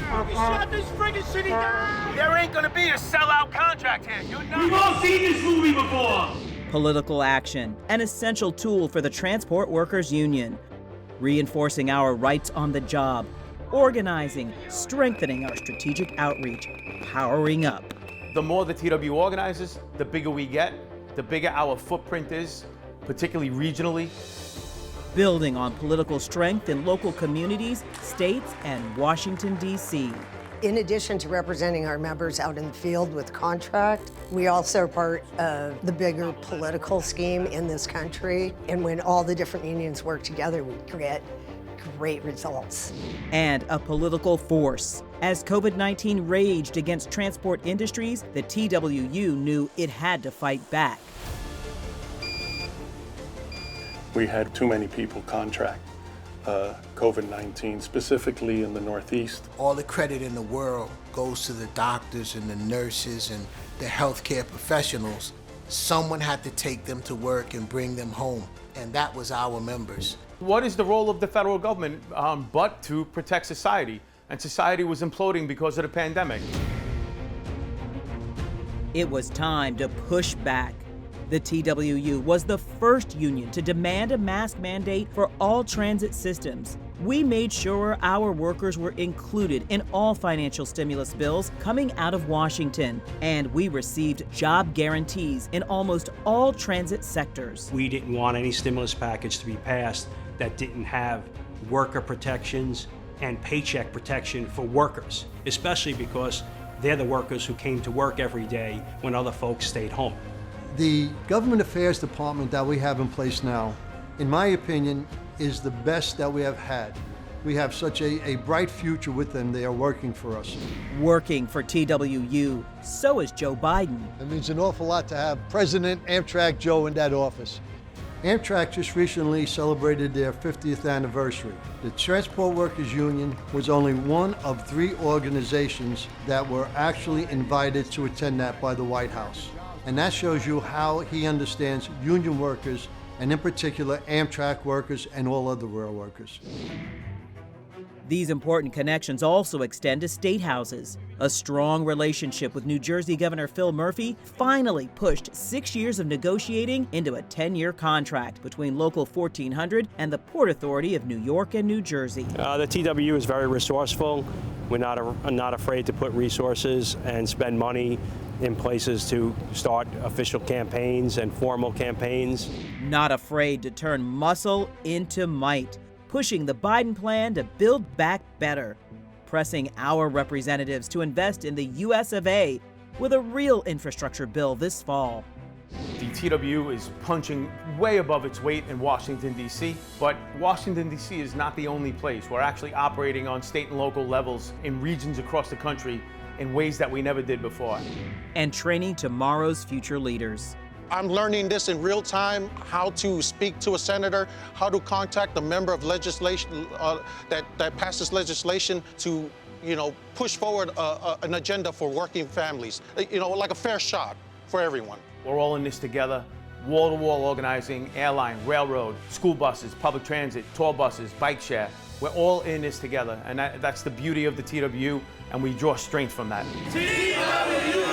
Shut this friggin' city down! There ain't gonna be a sellout contract here. You're not. We've all seen this movie before. Political action, an essential tool for the Transport Workers Union. Reinforcing our rights on the job, organizing, strengthening our strategic outreach, powering up. The more the TWU organizes, the bigger we get, the bigger our footprint is, particularly regionally. Building on political strength in local communities, states, and Washington, D.C. In addition to representing our members out in the field with contract, we also are part of the bigger political scheme in this country. And when all the different unions work together, we get great results. And a political force. As COVID-19 raged against transport industries, the TWU knew it had to fight back. We had too many people contract COVID-19, specifically in the Northeast. All the credit in the world goes to the doctors and the nurses and the healthcare professionals. Someone had to take them to work and bring them home, and that was our members. What is the role of the federal government but to protect society? And society was imploding because of the pandemic. It was time to push back. The TWU was the first union to demand a mask mandate for all transit systems. We made sure our workers were included in all financial stimulus bills coming out of Washington, and we received job guarantees in almost all transit sectors. We didn't want any stimulus package to be passed that didn't have worker protections and paycheck protection for workers, especially because they're the workers who came to work every day when other folks stayed home. The Government Affairs Department that we have in place now, in my opinion, is the best that we have had. We have such a bright future with them. They are working for us. Working for TWU, so is Joe Biden. It means an awful lot to have President Amtrak Joe in that office. Amtrak just recently celebrated their 50th anniversary. The Transport Workers Union was only one of 3 organizations that were actually invited to attend that by the White House. And that shows you how he understands union workers, and in particular Amtrak workers and all other rail workers. These important connections also extend to state houses. A strong relationship with New Jersey Governor Phil Murphy finally pushed 6 years of negotiating into a 10-year contract between Local 1400 and the Port Authority of New York and New Jersey. The TWU is very resourceful. We're not afraid to put resources and spend money in places to start official campaigns and formal campaigns. Not afraid to turn muscle into might, pushing the Biden plan to build back better, pressing our representatives to invest in the US of A with a real infrastructure bill this fall. The TWU is punching way above its weight in Washington, D.C., but Washington, D.C. is not the only place. We're actually operating on state and local levels in regions across the country in ways that we never did before. And training tomorrow's future leaders. I'm learning this in real time, how to speak to a senator, how to contact a member of legislation that passes legislation to, push forward an agenda for working families, like a fair shot for everyone. We're all in this together, wall-to-wall organizing, airline, railroad, school buses, public transit, tour buses, bike share. We're all in this together, and that's the beauty of the TWU, and we draw strength from that. TWU!